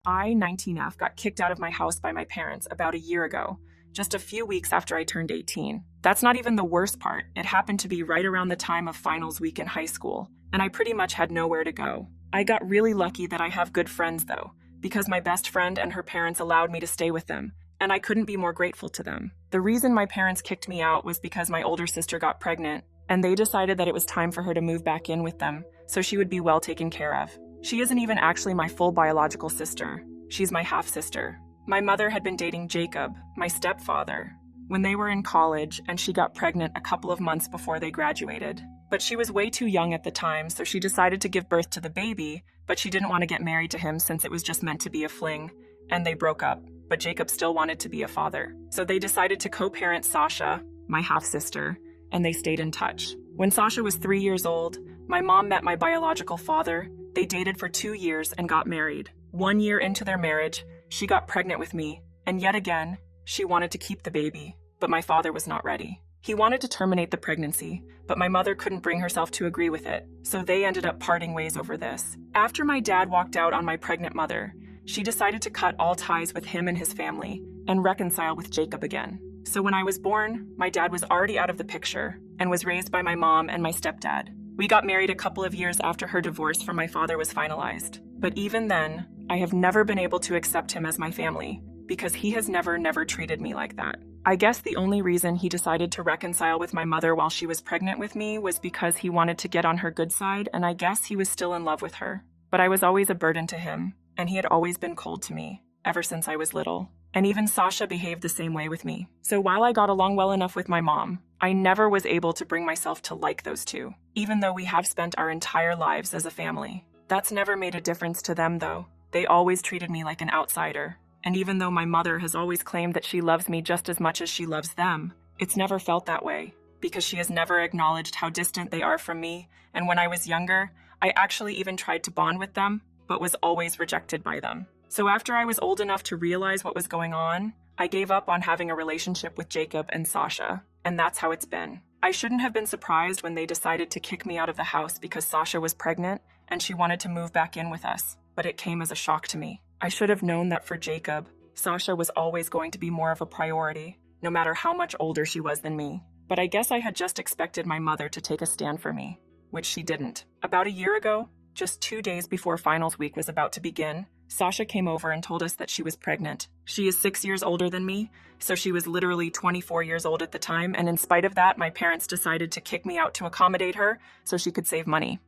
I, 19F, got kicked out of my house by my parents about a year ago, just a few weeks after I turned 18. That's not even the worst part. It happened to be right around the time of finals week in high school, and I pretty much had nowhere to go. I got really lucky that I have good friends, though, because my best friend and her parents allowed me to stay with them, and I couldn't be more grateful to them. The reason my parents kicked me out was because my older sister got pregnant, and they decided that it was time for her to move back in with them, so she would be well taken care of. She isn't even actually my full biological sister. She's my half-sister. My mother had been dating Jacob, my stepfather, when they were in college, and she got pregnant a couple of months before they graduated. But she was way too young at the time, so she decided to give birth to the baby, but she didn't want to get married to him since it was just meant to be a fling, and they broke up. But Jacob still wanted to be a father. So they decided to co-parent Sasha, my half-sister, and they stayed in touch. When Sasha was 3 years old, my mom met my biological father. They dated for 2 years and got married. 1 year into their marriage, she got pregnant with me, and yet again, she wanted to keep the baby, but my father was not ready. He wanted to terminate the pregnancy, but my mother couldn't bring herself to agree with it, so they ended up parting ways over this. After my dad walked out on my pregnant mother, she decided to cut all ties with him and his family and reconcile with Jacob again. So when I was born, my dad was already out of the picture and was raised by my mom and my stepdad. We got married a couple of years after her divorce from my father was finalized. But even then, I have never been able to accept him as my family because he has never treated me like that. I guess the only reason he decided to reconcile with my mother while she was pregnant with me was because he wanted to get on her good side, and I guess he was still in love with her. But I was always a burden to him, and he had always been cold to me ever since I was little. And even Sasha behaved the same way with me. So while I got along well enough with my mom, I never was able to bring myself to like those two, even though we have spent our entire lives as a family. That's never made a difference to them, though. They always treated me like an outsider. And even though my mother has always claimed that she loves me just as much as she loves them, it's never felt that way, because she has never acknowledged how distant they are from me. And when I was younger, I actually even tried to bond with them, but was always rejected by them. So after I was old enough to realize what was going on, I gave up on having a relationship with Jacob and Sasha, and that's how it's been. I shouldn't have been surprised when they decided to kick me out of the house because Sasha was pregnant and she wanted to move back in with us, but it came as a shock to me. I should have known that for Jacob, Sasha was always going to be more of a priority, no matter how much older she was than me. But I guess I had just expected my mother to take a stand for me, which she didn't. About a year ago, just 2 days before finals week was about to begin, Sasha came over and told us that she was pregnant. She is 6 years older than me, so she was literally 24 years old at the time, and in spite of that, my parents decided to kick me out to accommodate her so she could save money.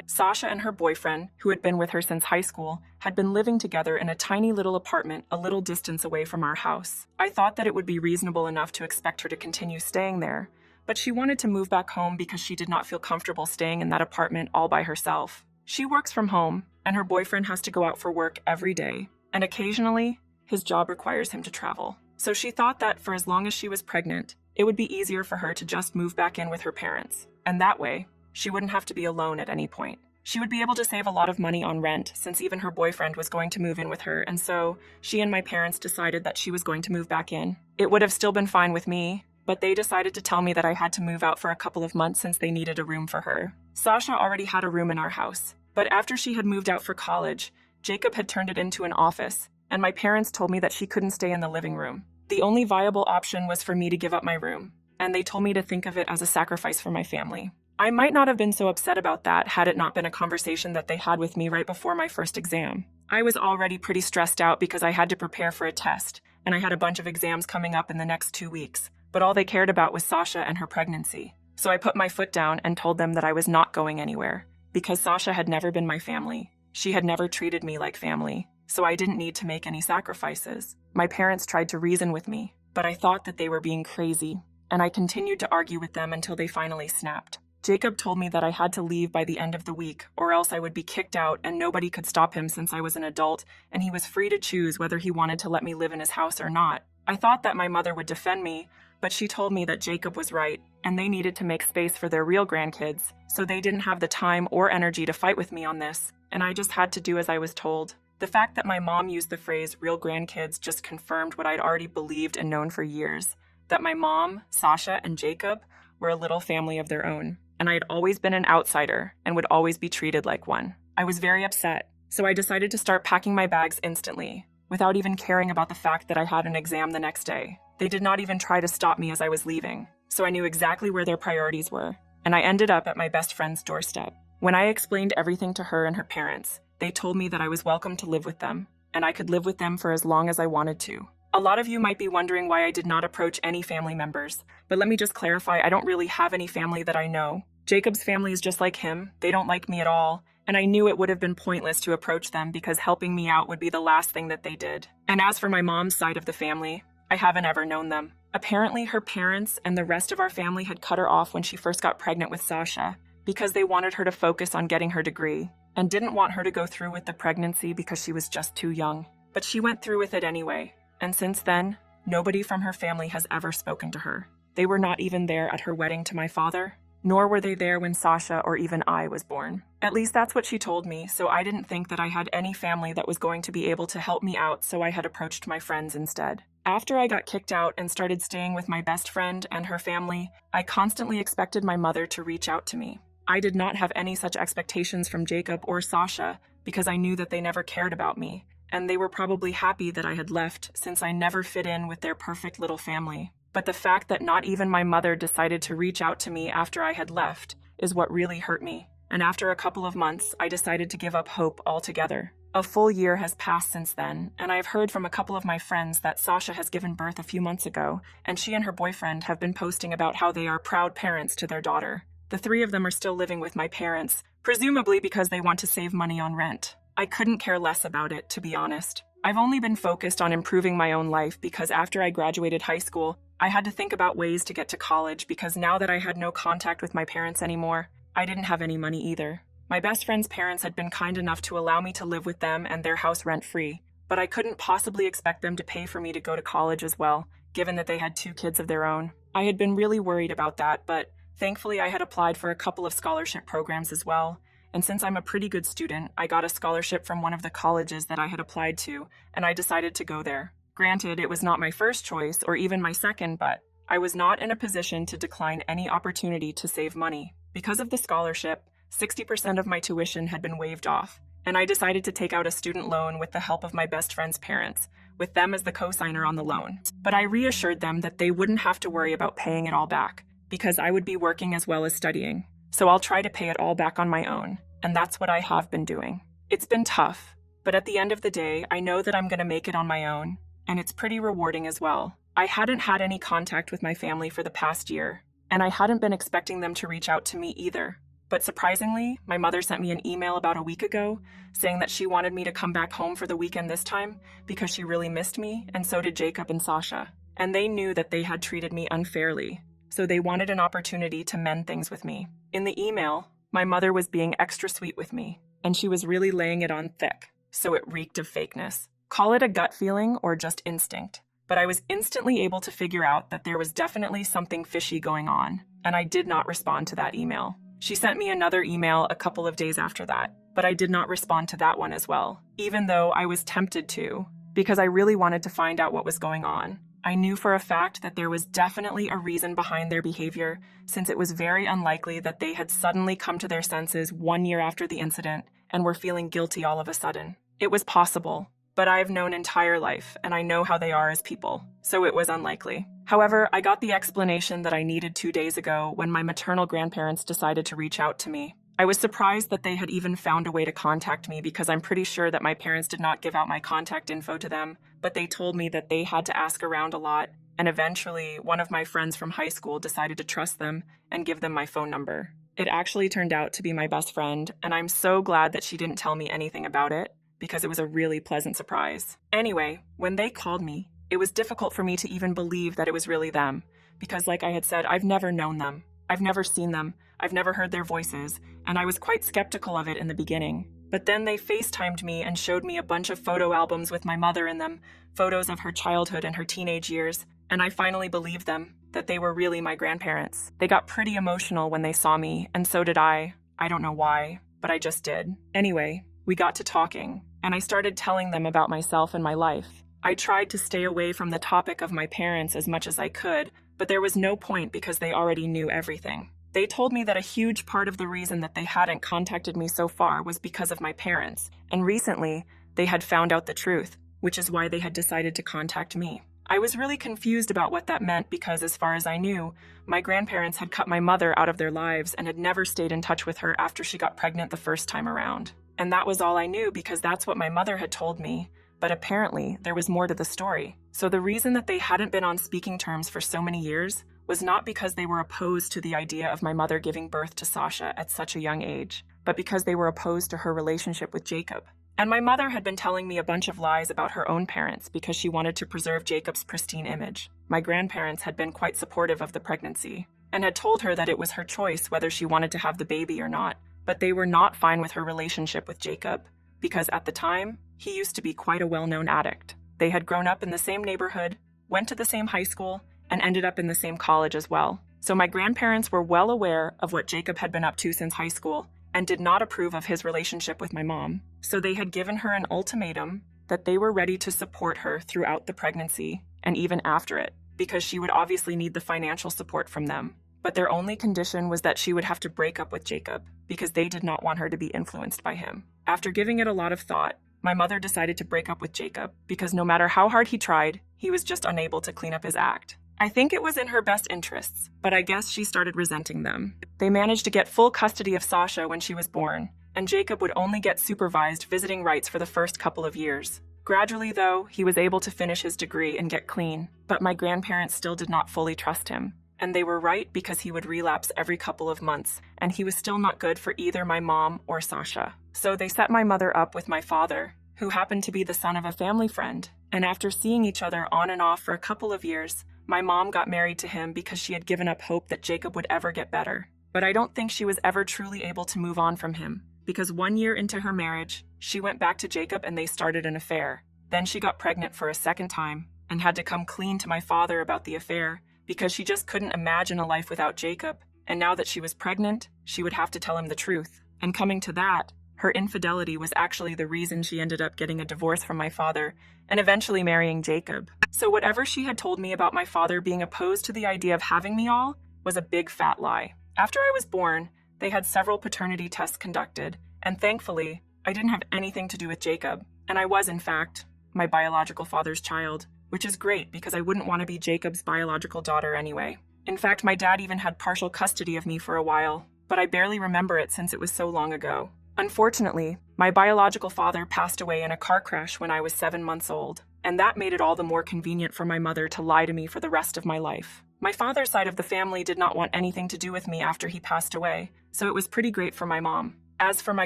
Sasha and her boyfriend, who had been with her since high school, had been living together in a tiny little apartment a little distance away from our house. I thought that it would be reasonable enough to expect her to continue staying there, but she wanted to move back home because she did not feel comfortable staying in that apartment all by herself. She works from home, and her boyfriend has to go out for work every day, and occasionally, his job requires him to travel. So she thought that for as long as she was pregnant, it would be easier for her to just move back in with her parents, and that way, she wouldn't have to be alone at any point. She would be able to save a lot of money on rent since even her boyfriend was going to move in with her, and so she and my parents decided that she was going to move back in. It would have still been fine with me, but they decided to tell me that I had to move out for a couple of months since they needed a room for her. Sasha already had a room in our house, but after she had moved out for college, Jacob had turned it into an office, and my parents told me that she couldn't stay in the living room. The only viable option was for me to give up my room, and they told me to think of it as a sacrifice for my family. I might not have been so upset about that had it not been a conversation that they had with me right before my first exam. I was already pretty stressed out because I had to prepare for a test, and I had a bunch of exams coming up in the next 2 weeks, but all they cared about was Sasha and her pregnancy. So I put my foot down and told them that I was not going anywhere, because Sasha had never been my family. She had never treated me like family, so I didn't need to make any sacrifices. My parents tried to reason with me, but I thought that they were being crazy, and I continued to argue with them until they finally snapped. Jacob told me that I had to leave by the end of the week, or else I would be kicked out and nobody could stop him since I was an adult, and he was free to choose whether he wanted to let me live in his house or not. I thought that my mother would defend me, but she told me that Jacob was right, and they needed to make space for their real grandkids, so they didn't have the time or energy to fight with me on this, and I just had to do as I was told. The fact that my mom used the phrase real grandkids just confirmed what I'd already believed and known for years, that my mom, Sasha, and Jacob were a little family of their own, and I had always been an outsider and would always be treated like one. I was very upset, So I decided to start packing my bags instantly, without even caring about the fact that I had an exam the next day. They did not even try to stop me as I was leaving, so I knew exactly where their priorities were, and I ended up at my best friend's doorstep. When I explained everything to her and her parents, they told me that I was welcome to live with them, and I could live with them for as long as I wanted to. A lot of you might be wondering why I did not approach any family members, but let me just clarify, I don't really have any family that I know. Jacob's family is just like him, they don't like me at all, and I knew it would have been pointless to approach them because helping me out would be the last thing that they did. And as for my mom's side of the family, I haven't ever known them. Apparently, her parents and the rest of our family had cut her off when she first got pregnant with Sasha because they wanted her to focus on getting her degree and didn't want her to go through with the pregnancy because she was just too young. But she went through with it anyway, and since then, nobody from her family has ever spoken to her. They were not even there at her wedding to my father, nor were they there when Sasha or even I was born. At least that's what she told me, so I didn't think that I had any family that was going to be able to help me out, so I had approached my friends instead. After I got kicked out and started staying with my best friend and her family, I constantly expected my mother to reach out to me. I did not have any such expectations from Jacob or Sasha because I knew that they never cared about me, and they were probably happy that I had left since I never fit in with their perfect little family. But the fact that not even my mother decided to reach out to me after I had left is what really hurt me. And after a couple of months, I decided to give up hope altogether. A full year has passed since then, and I have heard from a couple of my friends that Sasha has given birth a few months ago, and she and her boyfriend have been posting about how they are proud parents to their daughter. The three of them are still living with my parents, presumably because they want to save money on rent. I couldn't care less about it, to be honest. I've only been focused on improving my own life because after I graduated high school, I had to think about ways to get to college because now that I had no contact with my parents anymore, I didn't have any money either. My best friend's parents had been kind enough to allow me to live with them and their house rent-free, but I couldn't possibly expect them to pay for me to go to college as well, given that they had 2 kids of their own. I had been really worried about that, but thankfully I had applied for a couple of scholarship programs as well, and since I'm a pretty good student, I got a scholarship from one of the colleges that I had applied to, and I decided to go there. Granted, it was not my first choice or even my second, but I was not in a position to decline any opportunity to save money. Because of the scholarship, 60% of my tuition had been waived off, and I decided to take out a student loan with the help of my best friend's parents, with them as the co-signer on the loan. But I reassured them that they wouldn't have to worry about paying it all back, because I would be working as well as studying. So I'll try to pay it all back on my own, and that's what I have been doing. It's been tough, but at the end of the day, I know that I'm going to make it on my own, and it's pretty rewarding as well. I hadn't had any contact with my family for the past year, and I hadn't been expecting them to reach out to me either. But surprisingly, my mother sent me an email about a week ago saying that she wanted me to come back home for the weekend this time because she really missed me, and so did Jacob and Sasha. And they knew that they had treated me unfairly, so they wanted an opportunity to mend things with me. In the email, my mother was being extra sweet with me, and she was really laying it on thick, so it reeked of fakeness. Call it a gut feeling or just instinct, but I was instantly able to figure out that there was definitely something fishy going on, and I did not respond to that email. She sent me another email a couple of days after that, but I did not respond to that one as well, even though I was tempted to, because I really wanted to find out what was going on. I knew for a fact that there was definitely a reason behind their behavior, since it was very unlikely that they had suddenly come to their senses 1 year after the incident and were feeling guilty all of a sudden. It was possible, but I've known entire life, and I know how they are as people, so it was unlikely. However, I got the explanation that I needed 2 days ago when my maternal grandparents decided to reach out to me. I was surprised that they had even found a way to contact me because I'm pretty sure that my parents did not give out my contact info to them, but they told me that they had to ask around a lot, and eventually one of my friends from high school decided to trust them and give them my phone number. It actually turned out to be my best friend, and I'm so glad that she didn't tell me anything about it, because it was a really pleasant surprise. Anyway, when they called me, it was difficult for me to even believe that it was really them, because like I had said, I've never known them. I've never seen them. I've never heard their voices, and I was quite skeptical of it in the beginning. But then they FaceTimed me and showed me a bunch of photo albums with my mother in them, photos of her childhood and her teenage years, and I finally believed them, that they were really my grandparents. They got pretty emotional when they saw me, and so did I. I don't know why, but I just did. Anyway, we got to talking, and I started telling them about myself and my life. I tried to stay away from the topic of my parents as much as I could, but there was no point because they already knew everything. They told me that a huge part of the reason that they hadn't contacted me so far was because of my parents, and recently, they had found out the truth, which is why they had decided to contact me. I was really confused about what that meant because, as far as I knew, my grandparents had cut my mother out of their lives and had never stayed in touch with her after she got pregnant the first time around. And that was all I knew because that's what my mother had told me, but apparently there was more to the story. So the reason that they hadn't been on speaking terms for so many years was not because they were opposed to the idea of my mother giving birth to Sasha at such a young age, but because they were opposed to her relationship with Jacob. And my mother had been telling me a bunch of lies about her own parents because she wanted to preserve Jacob's pristine image. My grandparents had been quite supportive of the pregnancy and had told her that it was her choice whether she wanted to have the baby or not, but they were not fine with her relationship with Jacob because at the time, he used to be quite a well-known addict. They had grown up in the same neighborhood, went to the same high school, and ended up in the same college as well. So my grandparents were well aware of what Jacob had been up to since high school and did not approve of his relationship with my mom. So they had given her an ultimatum that they were ready to support her throughout the pregnancy and even after it, because she would obviously need the financial support from them. But their only condition was that she would have to break up with Jacob because they did not want her to be influenced by him. After giving it a lot of thought, my mother decided to break up with Jacob because no matter how hard he tried, he was just unable to clean up his act. I think it was in her best interests, but I guess she started resenting them. They managed to get full custody of Sasha when she was born, and Jacob would only get supervised visiting rights for the first couple of years. Gradually, though, he was able to finish his degree and get clean, but my grandparents still did not fully trust him. And they were right because he would relapse every couple of months, and he was still not good for either my mom or Sasha. So they set my mother up with my father, who happened to be the son of a family friend. And after seeing each other on and off for a couple of years, my mom got married to him because she had given up hope that Jacob would ever get better. But I don't think she was ever truly able to move on from him, because 1 year into her marriage, she went back to Jacob and they started an affair. Then she got pregnant for a second time and had to come clean to my father about the affair because she just couldn't imagine a life without Jacob. And now that she was pregnant, she would have to tell him the truth. And coming to that, her infidelity was actually the reason she ended up getting a divorce from my father and eventually marrying Jacob. So whatever she had told me about my father being opposed to the idea of having me all was a big fat lie. After I was born, they had several paternity tests conducted, and thankfully, I didn't have anything to do with Jacob, and I was, in fact, my biological father's child, which is great because I wouldn't want to be Jacob's biological daughter anyway. In fact, my dad even had partial custody of me for a while, but I barely remember it since it was so long ago. Unfortunately, my biological father passed away in a car crash when I was 7 months old, and that made it all the more convenient for my mother to lie to me for the rest of my life. My father's side of the family did not want anything to do with me after he passed away, so it was pretty great for my mom. As for my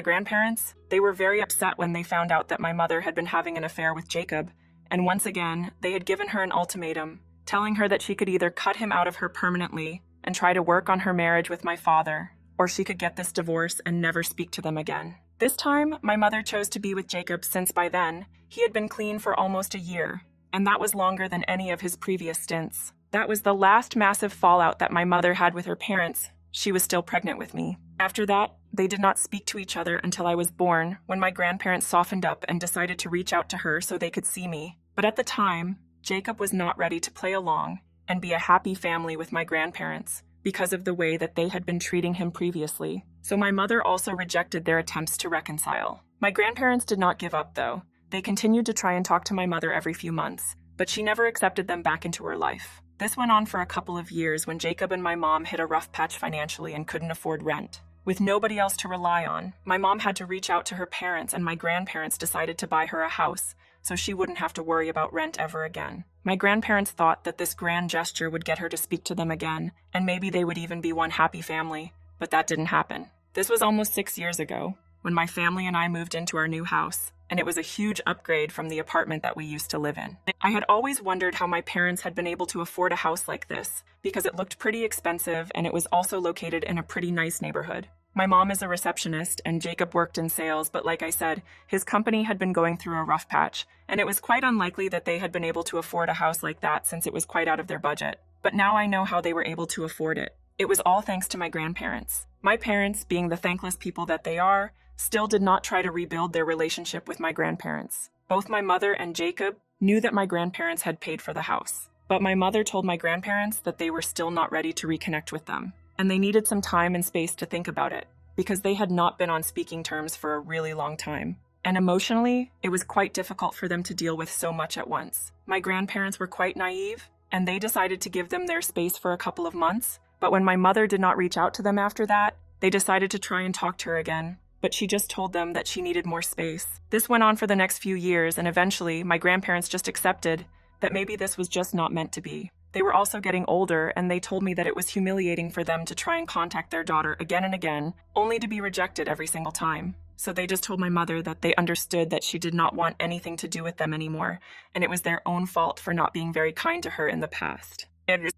grandparents, they were very upset when they found out that my mother had been having an affair with Jacob, and once again, they had given her an ultimatum, telling her that she could either cut him out of her permanently and try to work on her marriage with my father, or she could get this divorce and never speak to them again. This time, my mother chose to be with Jacob since by then, he had been clean for almost a year, and that was longer than any of his previous stints. That was the last massive fallout that my mother had with her parents. She was still pregnant with me. After that, they did not speak to each other until I was born, when my grandparents softened up and decided to reach out to her so they could see me. But at the time, Jacob was not ready to play along and be a happy family with my grandparents because of the way that they had been treating him previously. So my mother also rejected their attempts to reconcile. My grandparents did not give up, though. They continued to try and talk to my mother every few months, but she never accepted them back into her life. This went on for a couple of years when Jacob and my mom hit a rough patch financially and couldn't afford rent. With nobody else to rely on, my mom had to reach out to her parents, and my grandparents decided to buy her a house so she wouldn't have to worry about rent ever again. My grandparents thought that this grand gesture would get her to speak to them again, and maybe they would even be one happy family, but that didn't happen. This was almost 6 years ago, when my family and I moved into our new house, and it was a huge upgrade from the apartment that we used to live in. I had always wondered how my parents had been able to afford a house like this, because it looked pretty expensive and it was also located in a pretty nice neighborhood. My mom is a receptionist and Jacob worked in sales, but like I said, his company had been going through a rough patch, and it was quite unlikely that they had been able to afford a house like that since it was quite out of their budget. But now I know how they were able to afford it. It was all thanks to my grandparents. My parents, being the thankless people that they are, still did not try to rebuild their relationship with my grandparents. Both my mother and Jacob knew that my grandparents had paid for the house, but my mother told my grandparents that they were still not ready to reconnect with them. and they needed some time and space to think about it, because they had not been on speaking terms for a really long time. And emotionally, it was quite difficult for them to deal with so much at once. My grandparents were quite naive, and they decided to give them their space for a couple of months, but when my mother did not reach out to them after that, they decided to try and talk to her again, but she just told them that she needed more space. This went on for the next few years, and eventually, my grandparents just accepted that maybe this was just not meant to be. They were also getting older, and they told me that it was humiliating for them to try and contact their daughter again and again, only to be rejected every single time. So they just told my mother that they understood that she did not want anything to do with them anymore, and it was their own fault for not being very kind to her in the past.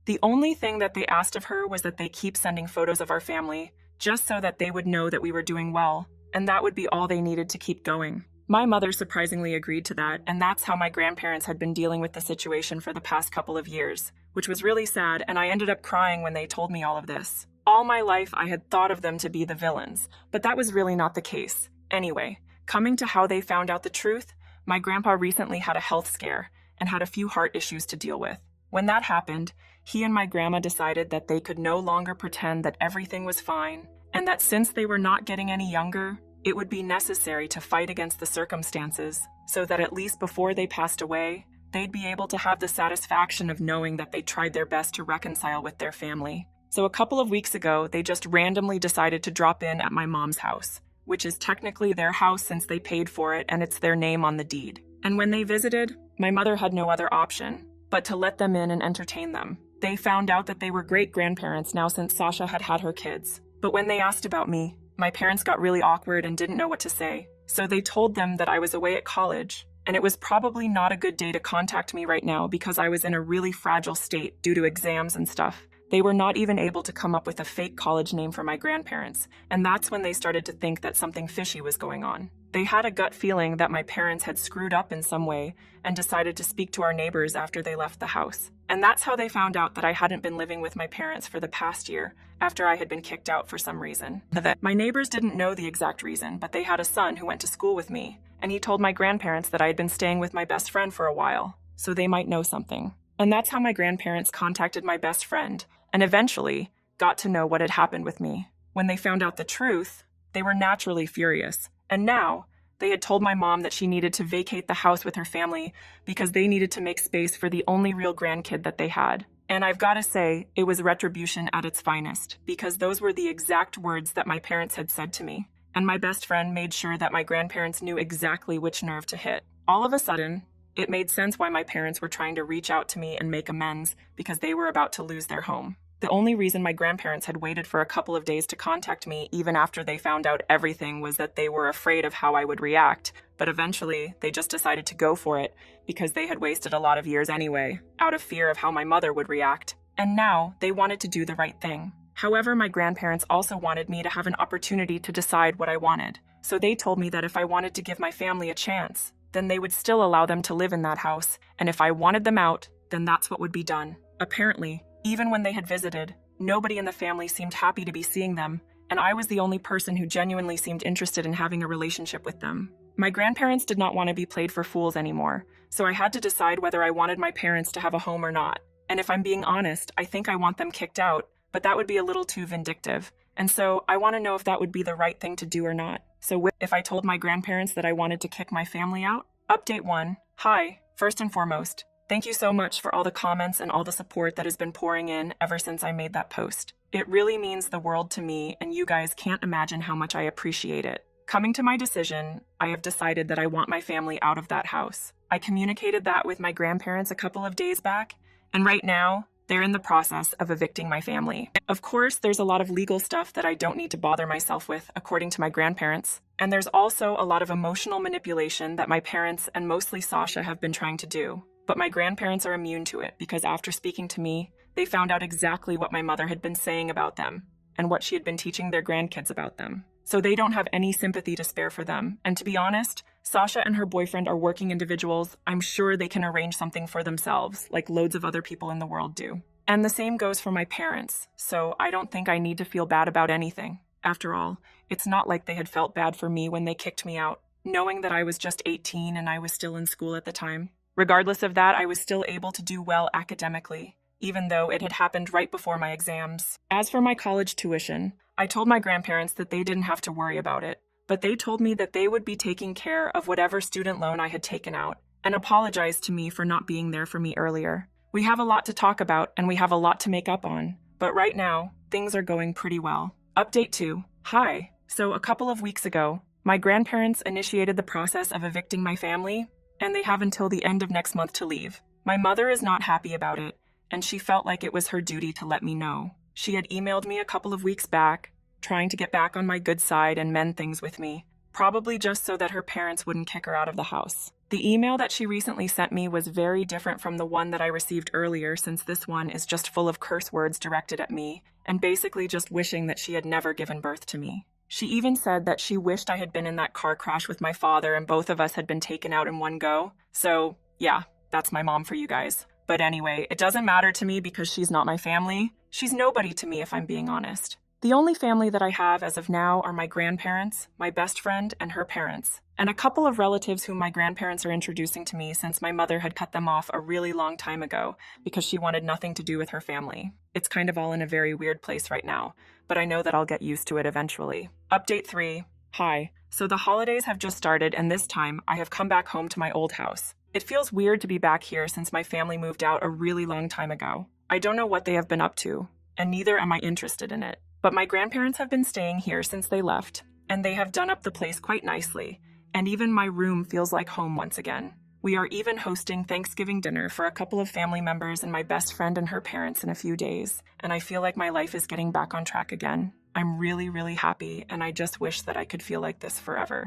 The only thing that they asked of her was that they keep sending photos of our family, just so that they would know that we were doing well, and that would be all they needed to keep going. My mother surprisingly agreed to that, and that's how my grandparents had been dealing with the situation for the past couple of years, which was really sad, and I ended up crying when they told me all of this. All my life, I had thought of them to be the villains, but that was really not the case. Anyway, coming to how they found out the truth, my grandpa recently had a health scare and had a few heart issues to deal with. When that happened, he and my grandma decided that they could no longer pretend that everything was fine, and that since they were not getting any younger, it would be necessary to fight against the circumstances, so that at least before they passed away, they'd be able to have the satisfaction of knowing that they tried their best to reconcile with their family. So a couple of weeks ago, they just randomly decided to drop in at my mom's house, which is technically their house since they paid for it and it's their name on the deed. And when they visited, my mother had no other option but to let them in and entertain them. They found out that they were great-grandparents now since Sasha had had her kids. But when they asked about me, my parents got really awkward and didn't know what to say. So they told them that I was away at college, and it was probably not a good day to contact me right now because I was in a really fragile state due to exams and stuff. They were not even able to come up with a fake college name for my grandparents, and that's when they started to think that something fishy was going on. They had a gut feeling that my parents had screwed up in some way and decided to speak to our neighbors after they left the house. And that's how they found out that I hadn't been living with my parents for the past year after I had been kicked out for some reason. My neighbors didn't know the exact reason, but they had a son who went to school with me, and he told my grandparents that I had been staying with my best friend for a while, so they might know something. And that's how my grandparents contacted my best friend and eventually got to know what had happened with me. When they found out the truth, they were naturally furious. And now, they had told my mom that she needed to vacate the house with her family because they needed to make space for the only real grandkid that they had. And I've got to say, it was retribution at its finest, because those were the exact words that my parents had said to me. And my best friend made sure that my grandparents knew exactly which nerve to hit. All of a sudden, it made sense why my parents were trying to reach out to me and make amends because they were about to lose their home. The only reason my grandparents had waited for a couple of days to contact me even after they found out everything was that they were afraid of how I would react, but eventually they just decided to go for it because they had wasted a lot of years anyway, out of fear of how my mother would react. And now they wanted to do the right thing. However, my grandparents also wanted me to have an opportunity to decide what I wanted. So they told me that if I wanted to give my family a chance, then they would still allow them to live in that house, and if I wanted them out, then that's what would be done. Apparently, even when they had visited, nobody in the family seemed happy to be seeing them, and I was the only person who genuinely seemed interested in having a relationship with them. My grandparents did not want to be played for fools anymore, so I had to decide whether I wanted my parents to have a home or not. And if I'm being honest, I think I want them kicked out, but that would be a little too vindictive. And so I want to know if that would be the right thing to do or not. So if I told my grandparents that I wanted to kick my family out? Update 1. Hi, first and foremost, thank you so much for all the comments and all the support that has been pouring in ever since I made that post. It really means the world to me, and you guys can't imagine how much I appreciate it. Coming to my decision, I have decided that I want my family out of that house. I communicated that with my grandparents a couple of days back, and right now, they're in the process of evicting my family. Of course, there's a lot of legal stuff that I don't need to bother myself with, according to my grandparents. And there's also a lot of emotional manipulation that my parents and mostly Sasha have been trying to do. But my grandparents are immune to it because after speaking to me, they found out exactly what my mother had been saying about them and what she had been teaching their grandkids about them. So they don't have any sympathy to spare for them. And to be honest, Sasha and her boyfriend are working individuals. I'm sure they can arrange something for themselves, like loads of other people in the world do. And the same goes for my parents, so I don't think I need to feel bad about anything. After all, it's not like they had felt bad for me when they kicked me out, knowing that I was just 18 and I was still in school at the time. Regardless of that, I was still able to do well academically, even though it had happened right before my exams. As for my college tuition, I told my grandparents that they didn't have to worry about it, but they told me that they would be taking care of whatever student loan I had taken out, and apologized to me for not being there for me earlier. We have a lot to talk about, and we have a lot to make up on, but right now, things are going pretty well. Update 2. Hi. So a couple of weeks ago, my grandparents initiated the process of evicting my family, and they have until the end of next month to leave. My mother is not happy about it, and she felt like it was her duty to let me know. She had emailed me a couple of weeks back, trying to get back on my good side and mend things with me, probably just so that her parents wouldn't kick her out of the house. The email that she recently sent me was very different from the one that I received earlier, since this one is just full of curse words directed at me, and basically just wishing that she had never given birth to me. She even said that she wished I had been in that car crash with my father and both of us had been taken out in one go. So, yeah, that's my mom for you guys. But anyway, it doesn't matter to me because she's not my family. She's nobody to me if I'm being honest. The only family that I have as of now are my grandparents, my best friend, and her parents, and a couple of relatives whom my grandparents are introducing to me since my mother had cut them off a really long time ago because she wanted nothing to do with her family. It's kind of all in a very weird place right now, but I know that I'll get used to it eventually. Update 3. Hi. So the holidays have just started, and this time I have come back home to my old house. It feels weird to be back here since my family moved out a really long time ago. I don't know what they have been up to, and neither am I interested in it. But my grandparents have been staying here since they left, and they have done up the place quite nicely, and even my room feels like home once again. We are even hosting Thanksgiving dinner for a couple of family members and my best friend and her parents in a few days, and I feel like my life is getting back on track again. I'm really, really happy, and I just wish that I could feel like this forever.